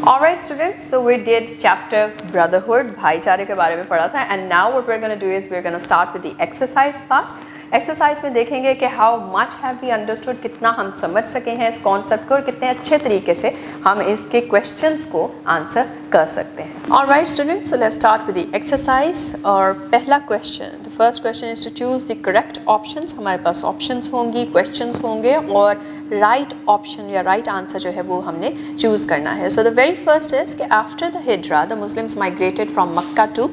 Alright students, so we did chapter brotherhood, भाईचारे के बारे में पढ़ा था, and now what we're going to do is we're going to start with the exercise part. Exercise में देखेंगे कि how much have we understood, कितना हम समझ सके हैं इस कॉन्सेप्ट को और कितने अच्छे तरीके से हम इसके क्वेश्चंस को आंसर कर सकते हैं. Alright students, so let's start with the exercise. और पहला question, the first question is to choose the correct options. हमारे पास ऑप्शंस होंगी, क्वेश्चंस होंगे और राइट ऑप्शन या राइट आंसर जो है वो हमने चूज करना है. So the very first is कि after the Hijra the Muslims migrated from Mecca to,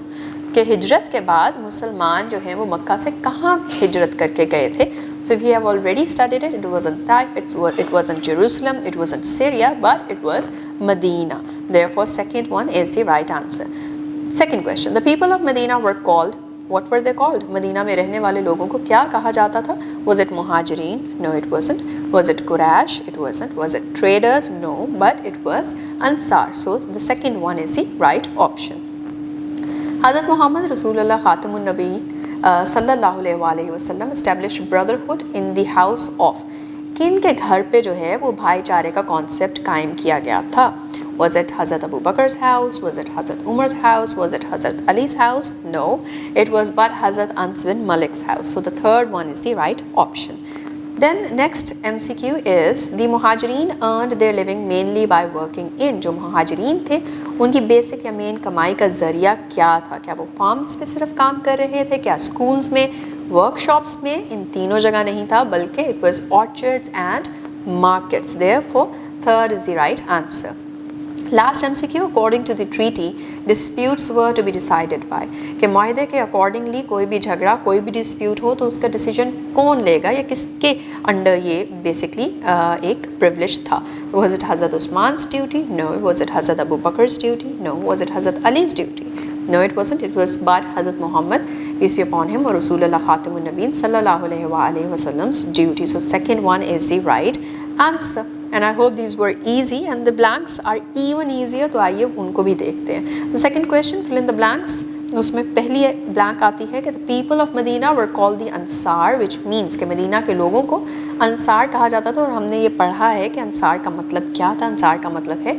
कि हिजरत के बाद मुसलमान जो हैं वो मक्का से कहाँ हिजरत करके गए थे. So we have already studied it. It was in Taif, it was in Jerusalem, it was in Syria, but it was Medina. Therefore second one is the right answer. Second question, the people of Medina were called, what were they called? Medina में रहने वाले लोगों को क्या कहा जाता था? Was it Muhajirin? No, it wasn't. Was it Quraysh? It wasn't. Was it traders? No, but it was Ansar. So the second one is the right option. हज़रत मोहम्मद रसूलुल्लाह ख़ातमुन नबीय्यीन सल्लल्लाहु अलैहि वसल्लम establish brotherhood in the house of, किन के घर पे जो है वो भाईचारे का कॉन्सेप्ट कायम किया गया था? Was it Hazrat Abu Bakr's house? Was it Hazrat Umar's house? Was it Hazrat Ali's house? No, it was but Hazrat Anas bin Malik's house. So the third one is the right option. Then next MCQ is the Muhajirin earned their living mainly by working in. जो मुहाजिरीन थे उनकी basic या main कमाई का ज़रिया क्या था? क्या वो फार्म्स पे सिर्फ काम कर रहे थे? क्या स्कूल्स में, वर्कशॉप्स में? इन तीनों जगह नहीं था, बल्कि it was orchards and markets. Therefore third is the right answer. Last MCQ, according to the treaty, disputes were to be decided by, कि मायदे के अकॉर्डिंगली कोई भी झगड़ा, कोई भी डिस्प्यूट हो तो उसका डिसीजन कौन लेगा या किसके अंडर ये बेसिकली एक प्रिविलेज था? Was it Hazrat Usman's duty? No. Was it Hazrat Abu Bakr's duty? No. Was it Hazrat Ali's duty? No, it wasn't. It was but Hazrat Muhammad, peace be upon him, or Rasulullah Khatamun Nabiyyin sallallahu alaihi wasallam's duty. So second one is the right answer. And I hope these were easy and the blanks are even easier. तो आइए उनको भी देखते हैं. The second question, fill in the blanks. उसमें पहली blank आती है कि the people of Medina were called the Ansar, which means कि मदीना के लोगों को अंसार कहा जाता था. और हमने ये पढ़ा है कि अंसार का मतलब क्या था. अंसार का मतलब है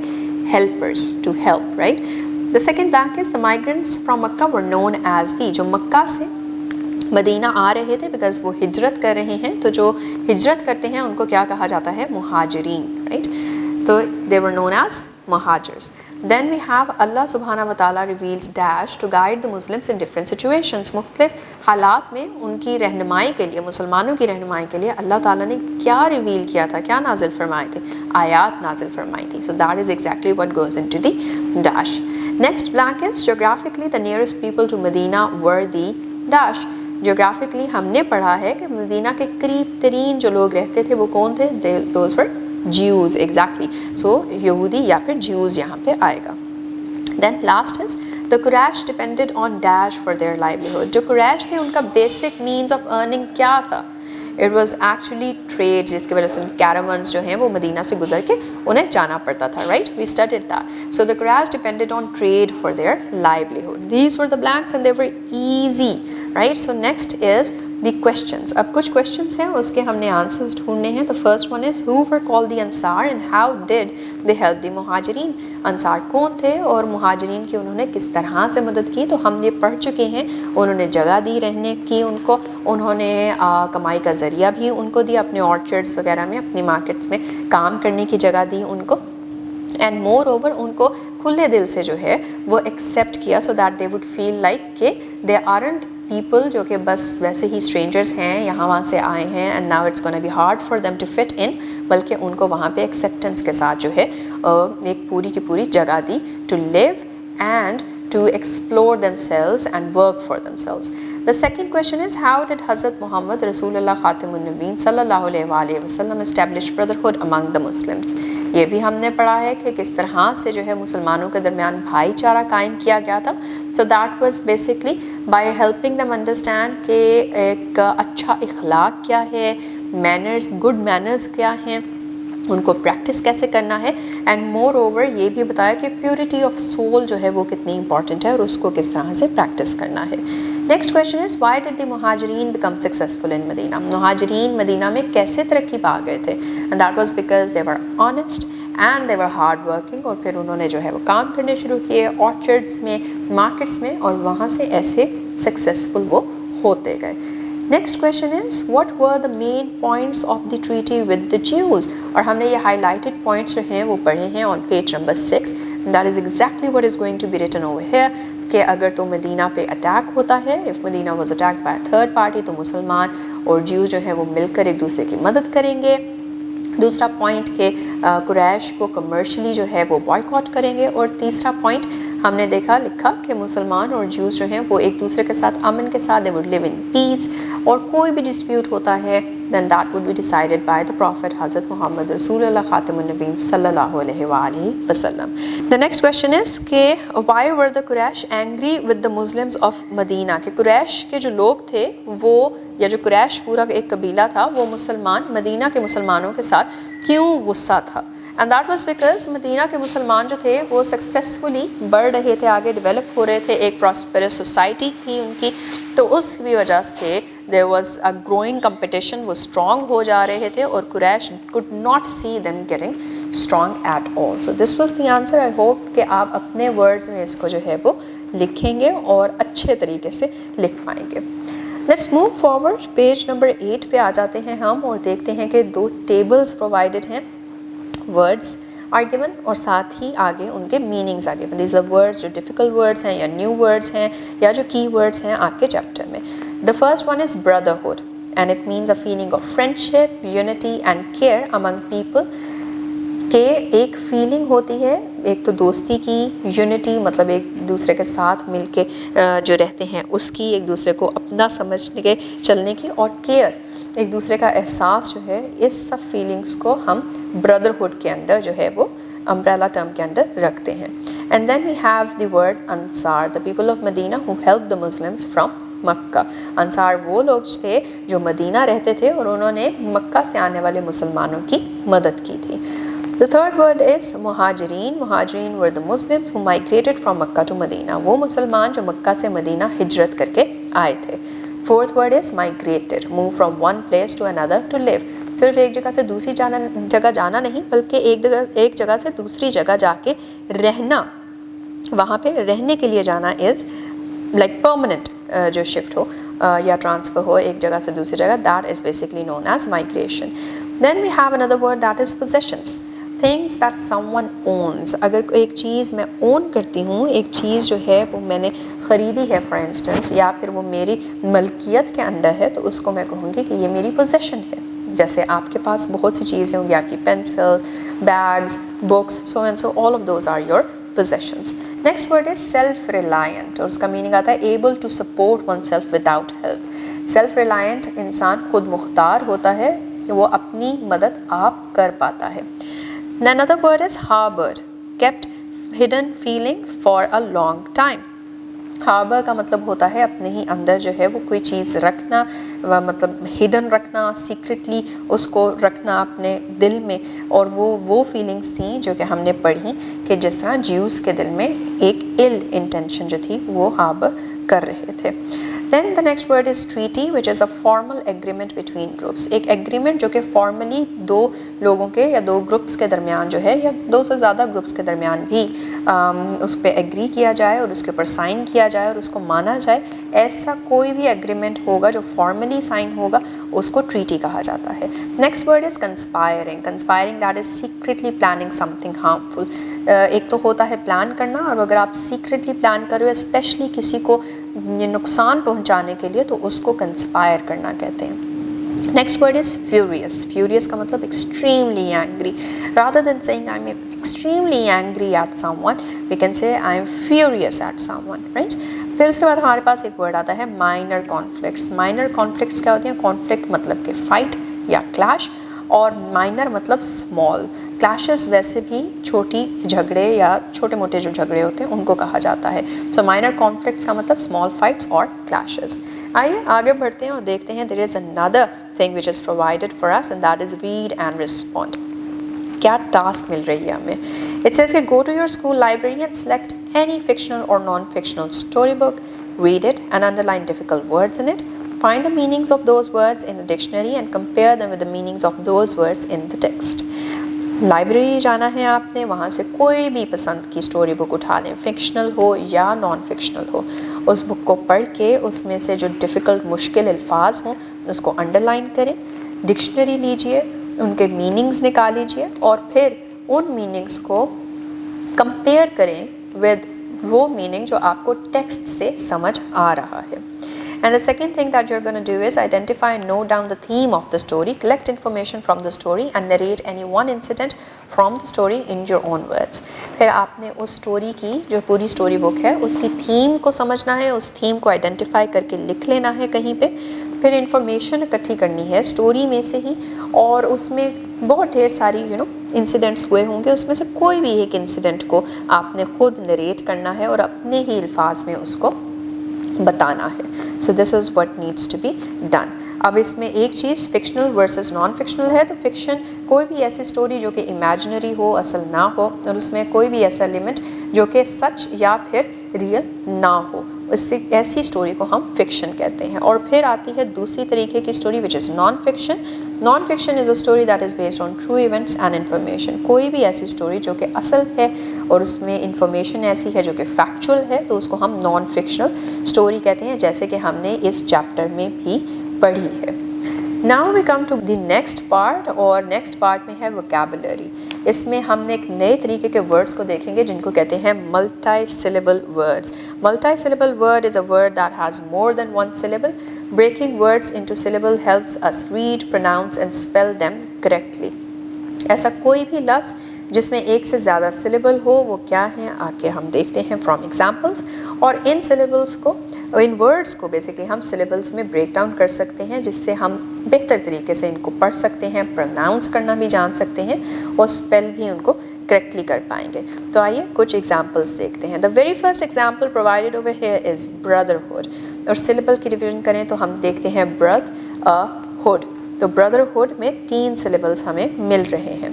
helpers, to help, right? The second blank is the migrants from Makkah were known as the, जो मक्का से मदीना आ रहे थे, बिकॉज वो हिजरत कर रहे हैं, तो जो हिजरत करते हैं उनको क्या कहा जाता है? Muhajirin, right? तो they were known as Muhajirs. Then we have Allah सुब्हाना व तआला revealed dash to guide the Muslims in different situations. मुख्तलिफ हालात में उनकी रहनुमाई के लिए, मुसलमानों की रहनुमाई के लिए अल्लाह ताला ने क्या रिवील किया था, क्या नाजिल फरमाए थे? आयात नाजिल फरमाई थी. So that is exactly what goes into the dash. Next blank is geographically the nearest people to Medina were the dash. Geographically हमने पढ़ा है कि मदीना के करीब तरीन जो लोग रहते थे वो कौन थे? Those were Jews. Exactly. So यहूदी या फिर ज्यूज़ यहाँ पे आएगा. Then last is the Quraysh depended on dash for their livelihood. जो कुरैश थे उनका बेसिक मीन्स ऑफ अर्निंग क्या था? इट वॉज एक्चुअली ट्रेड, जिसकी वजह से उनके कैरावंस जो हैं वो मदीना से गुजर के उन्हें जाना पड़ता था, right? We studied that. So the Quraysh depended on trade for their livelihood. These were the blanks and they were easy, right? So next is the questions. अब कुछ क्वेश्चंस हैं, उसके हमने आंसर्स ढूंढने हैं. The first one is who were called the Ansar and how did they help the Muhajirin. Ansar कौन थे और मुहाजिरीन की उन्होंने किस तरह से मदद की? तो हम ये पढ़ चुके हैं. उन्होंने जगह दी रहने की उनको, उन्होंने कमाई का ज़रिया भी उनको दिया, अपने ऑर्चर्ड्स वगैरह में, अपनी मार्केट्स में काम करने की जगह दी उनको. एंड मोर ओवर उनको खुले दिल से जो है वो एक्सेप्ट किया, so that they would feel like के दे आरंट पीपल जो कि बस वैसे ही स्ट्रेंजर्स हैं, यहाँ वहाँ से आए हैं and now it's gonna be hard for them to fit in, बल्कि उनको वहाँ पे एक्सेप्टेंस के साथ जो है एक पूरी की पूरी जगह दी to live and to explore themselves and work for themselves. The second question is how did Hazrat Muhammad Rasulullah Khatamun Nabiyyin sallallahu alaihi wasallam establish brotherhood among the Muslims? ये भी हमने पढ़ा है कि किस तरह से जो है मुसलमानों के दरमियान भाईचारा कायम किया गया था. So that was basically by helping them understand कि एक अच्छा इखलाक क्या है, manners, good manners क्या हैं, उनको प्रैक्टिस कैसे करना है. एंड मोर ओवर ये भी बताया कि प्योरिटी ऑफ सोल जो है वो कितनी इंपॉर्टेंट है और उसको किस तरह से प्रैक्टिस करना है. Next question is why did the Muhajirin become successful in Medina. Muhajirin Medina में कैसे तरक्की पा गए थे? And that was because they were honest and they were hard working, और फिर उन्होंने जो है वो काम करने शुरू किए ऑर्चर्ड्स में, मार्केट्स में, और वहाँ से ऐसे सक्सेसफुल वो होते गए. Next question is what were the main points of the treaty with the Jews, और हमने ये हाईलाइटेड पॉइंट्स जो हैं वो पढ़े हैं on page number 6. That is exactly what is going to be written over here कि अगर तो मदीना पे अटैक होता है, if Medina was attacked by third party, तो मुसलमान और ज्यू जो है वो मिलकर एक दूसरे की मदद करेंगे. दूसरा पॉइंट कि कुरैश को कमर्शियली जो है वो बॉयकॉट करेंगे. और तीसरा पॉइंट हमने देखा लिखा कि मुसलमान और ज्यूज़ जो हैं वो एक दूसरे के साथ अमन के साथ they would live in peace, और कोई भी डिस्प्यूट होता है then that would be decided by the Prophet Hazrat Muhammad Rasulullah Khatamun Nabiyyin sallallahu alaihi wasallam. The next question is कि why were the Quraysh angry with the Muslims of Medina, कि कुरैश के जो लोग थे वो, या जो कुरैश पूरा एक कबीला था, वो मुसलमान मदीना के मुसलमानों के साथ क्यों गुस्सा था. And that was because Medina के मुसलमान जो थे वो सक्सेसफुली बढ़ रहे थे, आगे डेवलप हो रहे थे, एक प्रॉस्पेरस सोसाइटी थी उनकी, तो उसकी वजह से there was a growing competition, वो स्ट्रॉन्ग हो जा रहे थे और Quraysh could not see them getting strong at all. So this was the answer. I hope कि आप अपने वर्ड्स में इसको जो है वो लिखेंगे और अच्छे तरीके से लिख पाएंगे. Let's move forward. Page number 8 पे आ जाते हैं हम और देखते हैं कि 2 टेबल्स प्रोवाइडेड हैं. वर्ड्स आर गिवन और साथ ही आगे उनके मीनिंग्स आगे. दीज आर वर्ड्स जो डिफ़िकल्ट वर्ड्स हैं या न्यू वर्ड्स हैं या जो की वर्ड्स हैं आपके चैप्टर में. The first one is brotherhood and it means a feeling of friendship, unity and care among people. के एक फीलिंग होती है, एक तो दोस्ती की, यूनिटी मतलब एक दूसरे के साथ मिलके जो रहते हैं उसकी, एक दूसरे को अपना समझने के चलने की, और केयर एक दूसरे का एहसास जो है, इस सब फीलिंग्स को हम ब्रदरहुड के अंडर जो है वो अम्ब्रेला टर्म के अंडर रखते हैं. And then we have the word Ansar, the people of Medina who help the Muslims from Mecca. Ansar वो लोग थे जो मदीना रहते थे और उन्होंने मक्का से आने वाले मुसलमानों की मदद की थी. The third word is मुहाजिरीन. मुहाजिरीन were the Muslims who migrated from Makkah to Medina. वो मुसलमान जो मक्का से मदीना हिजरत करके आए थे. Fourth word is migrated, move from one place to another to live. सिर्फ एक जगह से दूसरी जगह जाना नहीं, बल्कि एक जगह से दूसरी जगह जाके रहना, वहाँ पे रहने के लिए जाना इज़ लाइक परमानेंट जो शिफ्ट हो या ट्रांसफ़र हो एक जगह से दूसरी जगह, that is basically known as migration. Then we have another word that is possessions, things that someone owns. अगर एक चीज़ मैं ओन करती हूँ, एक चीज़ जो है वो मैंने ख़रीदी है फॉर इंस्टेंस, या फिर वो मेरी मलकियत के अंडर है, तो उसको मैं कहूँगी कि ये मेरी पोजेशन है. जैसे आपके पास बहुत सी चीज़ें होंगी, आपकी pencil, bags, books, so and so, all of those are your possessions. Next word is self-reliant और उसका मीनिंग आता है able to support oneself without help. Self-reliant इंसान खुद मुख्तार होता है, वो अपनी मदद आप कर पाता है. Another word is harbor, kept hidden feelings for a long time. Harbour का मतलब होता है अपने ही अंदर जो है वो कोई चीज़ रखना, मतलब हिडन रखना, सीक्रेटली उसको रखना अपने दिल में. और वो फीलिंग्स थी जो कि हमने पढ़ी कि जिस तरह ज्यूज़ के दिल में एक इल इंटेंशन जो थी वो हार्बर कर रहे थे. Then the next word is treaty, which is a formal agreement between groups. एक agreement जो कि formally दो लोगों के या दो ग्रुप्स के दरमियान जो है, या दो से ज़्यादा ग्रुप्स के दरमियान भी उस पर एग्री किया जाए और उसके ऊपर साइन किया जाए और उसको माना जाए. ऐसा कोई भी एग्रीमेंट होगा जो फॉर्मली साइन होगा उसको ट्रीटी कहा जाता है. Next word is conspiring. Conspiring that is secretly planning something harmful. एक तो होता है प्लान करना, और अगर आप सीक्रेटली प्लान कर रहे हो स्पेशली किसी को ये नुकसान पहुंचाने के लिए, तो उसको कंस्पायर करना कहते हैं. Next word is furious. Furious का मतलब extremely angry. Rather than saying I am extremely angry at someone, we can say I am furious at someone, right. फिर उसके बाद हमारे पास एक वर्ड आता है माइनर कॉन्फ्लिक्ट्स. माइनर कॉन्फ्लिक्ट्स क्या होते हैं? कॉन्फ्लिक्ट मतलब कि फाइट या क्लैश, और माइनर मतलब स्मॉल. क्लैशेस वैसे भी छोटी झगड़े या छोटे मोटे जो झगड़े होते हैं उनको कहा जाता है. सो माइनर कॉन्फ्लिक्ट्स का मतलब स्मॉल फाइट्स और क्लैशेस. आइए आगे बढ़ते हैं और देखते हैं. There is another thing which is provided for us and that is read and respond. क्या टास्क मिल रही है हमें? इट सेज कि go to your school library and select any fictional और non fictional story book, read it and underline difficult words in it. Find the meanings of those words in a dictionary and compare them with the meanings of those words in the text. Library जाना है आपने, वहाँ से कोई भी पसंद की story book उठा लें, फिक्शनल हो या नॉन फिक्शनल हो, उस बुक को पढ़ के उसमें से जो डिफ़िकल्ट मुश्किल अल्फाज हों उसको अंडरलाइन करें, डिक्शनरी लीजिए, उनके मीनिंग्स निकाल लीजिए और फिर उन मीनिंग्स को कंपेयर करें विद वो मीनिंग जो आपको टेक्स्ट से समझ आ रहा है. And the second thing that you're going to do is identify and note down the theme of the story, collect information from the story and narrate any one incident from the story in your own words. फिर आपने उस story की जो पूरी story book है उसकी theme को समझना है, उस थीम को आइडेंटिफाई करके लिख लेना है कहीं पे, फिर इंफॉर्मेशन इकट्ठी करनी है स्टोरी में से ही, और उसमें बहुत ढेर सारी इंसिडेंट्स हुए होंगे, उसमें से कोई भी एक इंसिडेंट को आपने खुद नरेट करना है और अपने ही अल्फाज में उसको बताना है. So this is what needs to be done. अब इसमें एक चीज़ फिक्शनल वर्सेस नॉन फिक्शनल है, तो फिक्शन कोई भी ऐसी स्टोरी जो कि इमेजिनरी हो, असल ना हो, और उसमें कोई भी ऐसा एलिमेंट जो कि सच या फिर रियल ना हो, इससे ऐसी स्टोरी को हम फिक्शन कहते हैं. और फिर आती है दूसरी तरीके की story which is non fiction. Non fiction is a story that is based on true events and information. कोई भी ऐसी स्टोरी जो कि असल है और उसमें इंफॉर्मेशन ऐसी है जो कि फैक्चुअल है, तो उसको हम नॉन फिक्शनल स्टोरी कहते हैं, जैसे कि हमने इस चैप्टर में भी पढ़ी है. Now we come to the next part, और नेक्स्ट पार्ट में है वोकैबुलरी. इसमें हमने एक नए तरीके के वर्ड्स को देखेंगे जिनको कहते हैं multi syllable words. Multi syllable word is a word that has more than one syllable. Breaking words into syllable helps us read, pronounce and spell them correctly. ऐसा कोई भी लफ्ज़ जिसमें एक से ज़्यादा सिलेबल हो वो क्या है, आके हम देखते हैं फ्रॉम एग्जाम्पल्स. और इन सिलेबल्स को, इन वर्ड्स को बेसिकली हम सिलेबल्स में ब्रेक डाउन कर सकते हैं, जिससे हम बेहतर तरीके से इनको पढ़ सकते हैं, प्रोनाउंस करना भी जान सकते हैं और स्पेल भी उनको करेक्टली कर पाएंगे. तो आइए कुछ एग्जाम्पल्स देखते हैं. The very first example provided over here is brotherhood. और सिलेबल की डिवीजन करें तो हम देखते हैं ब्रद अ हुड. तो ब्रदरहुड में 3 सिलेबल्स हमें मिल रहे हैं.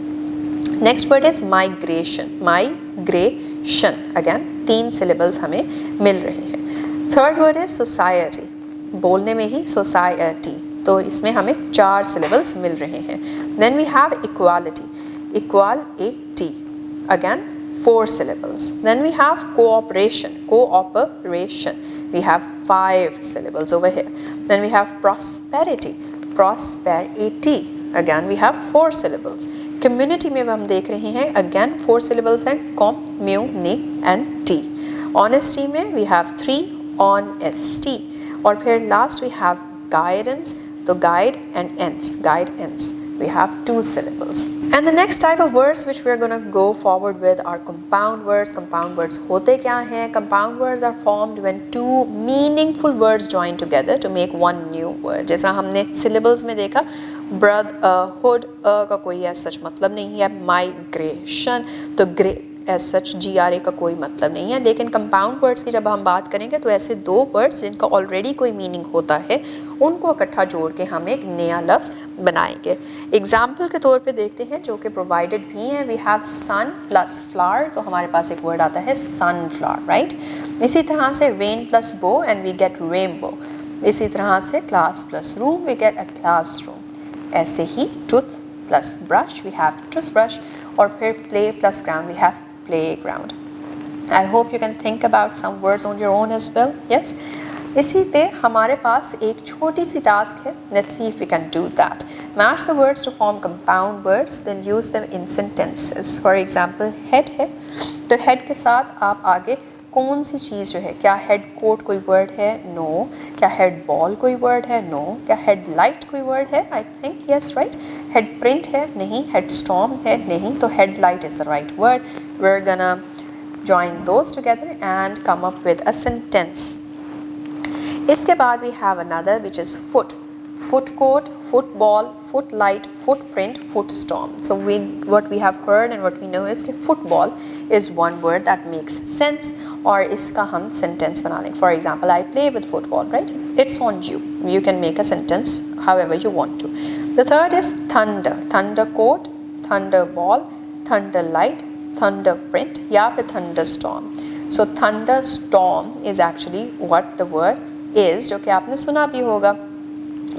Next word is migration. Migration again 3 syllables हमें मिल रहे हैं. Third word is society. बोलने में ही सोसाइटी, तो इसमें हमें 4 सिलेबल्स मिल रहे हैं. Then we have equality. Equality again 4 syllables. Then we have cooperation. Cooperation. We have 5 syllables over here. Then we have prosperity. Prosperity. Again we have 4 syllables. Community में हम देख रहे हैं again 4 syllables हैं, community. Honesty में we have 3 honesty. और फिर last we have guidance. तो guide and ends. Guidance. We have 2 syllables. And the next type of words which we are going to go forward with are compound words. Compound words होते क्या हैं? Compound words are formed when 2 meaningful words join together to make one new word. जैसा हमने syllables में देखा, brotherhood का कोई ऐसा सच मतलब नहीं है. Migration तो एज सच GRA का कोई मतलब नहीं है. लेकिन कंपाउंड वर्ड्स की जब हम बात करेंगे तो ऐसे 2 वर्ड्स जिनका ऑलरेडी कोई मीनिंग होता है उनको इकट्ठा जोड़ के हम एक नया लफ्ज़ बनाएंगे. एग्जाम्पल के तौर पे देखते हैं जो कि प्रोवाइडेड भी हैं. We have sun plus flower, तो हमारे पास एक वर्ड आता है सनफ्लावर, राइट. इसी तरह से rain plus bow and we get rainbow. इसी तरह से class plus room we get a classroom. ऐसे ही tooth plus brush we have toothbrush, और फिर play plus ground we have playground. I hope you can think about some words on your own as well. Yes. इसी पे हमारे पास एक छोटी सी task है. Let's see if we can do that. Match the words to form compound words, then use them in sentences. For example, head है, तो head के साथ आप आगे कौन सी चीज़ जो है, क्या हेड कोट कोई वर्ड है? नो. क्या हेड बॉल कोई वर्ड है? नो. क्या हेड लाइट कोई वर्ड है? I think yes, right. Head print है? नहीं. हेड स्टॉर्म है? नहीं. तो head light is the right word. We are gonna join those together and come up with a sentence. इसके बाद we have another which is foot. Foot coat, football, footlight, footprint, footstorm. So what we have heard and what we know is कि football is one word that makes sense और इसका हम sentence बना लेंगे. For example, I play with football, right? It's on you. You can make a sentence however you want to. The third is thunder. Thunder coat, thunder ball, thunder light, thunder print या फिर thunderstorm. So thunderstorm is actually what the word is, जो कि आपने सुना भी होगा.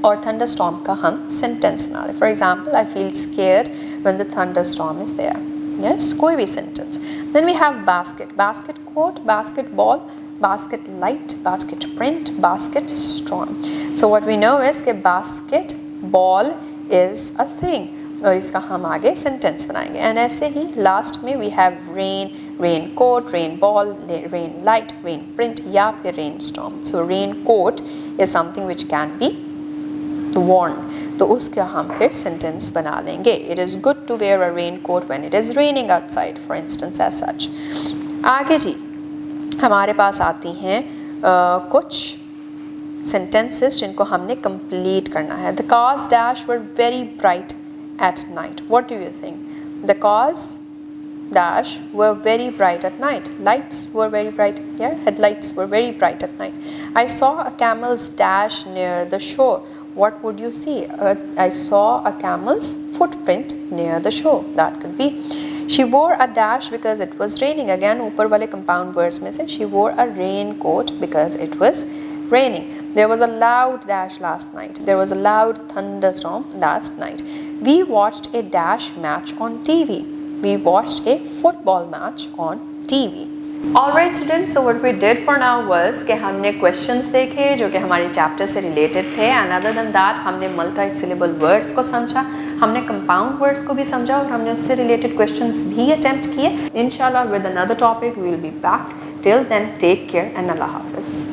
और thunderstorm का हम सेंटेंस बना लें. For example, I feel scared when the thunderstorm is there. Yes, कोई भी sentence. Then we have basket, basket coat, basket ball, basket light, basket print, basket storm. So what we know is कि basket ball is a thing और इसका हम आगे sentence बनाएंगे. And ऐसे ही last में we have rain, rain coat, rain ball, rain light, rain print या फिर rain storm. So rain coat is something which can be worn. तो उसका हम फिर sentence बना लेंगे. It is good to wear a rain coat when it is raining outside, for instance, as such. आगे जी हमारे पास आती हैं कुछ sentences जिनको हमने complete करना है. The cars dash were very bright at night. What do you think? The cars dash were very bright at night. Lights were very bright. Yeah, headlights were very bright at night. I saw a camel's dash near the shore. What would you see? I saw a camel's footprint near the shore. That could be. She wore a dash because it was raining. Again, ऊपर वाले compound words में से she wore a raincoat because it was raining. There was a loud dash last night. There was a loud thunderstorm last night. We watched a dash match on TV. We watched a football match on TV. Alright students, so what we did for now was कि हमने questions देखे जो कि हमारे chapter से related थे, and other than that हमने multi syllable words को समझा, हमने compound words को भी समझा और हमने उससे related questions भी attempt किए. Inshallah with another topic we will be back. Till then, take care and Allah Hafiz.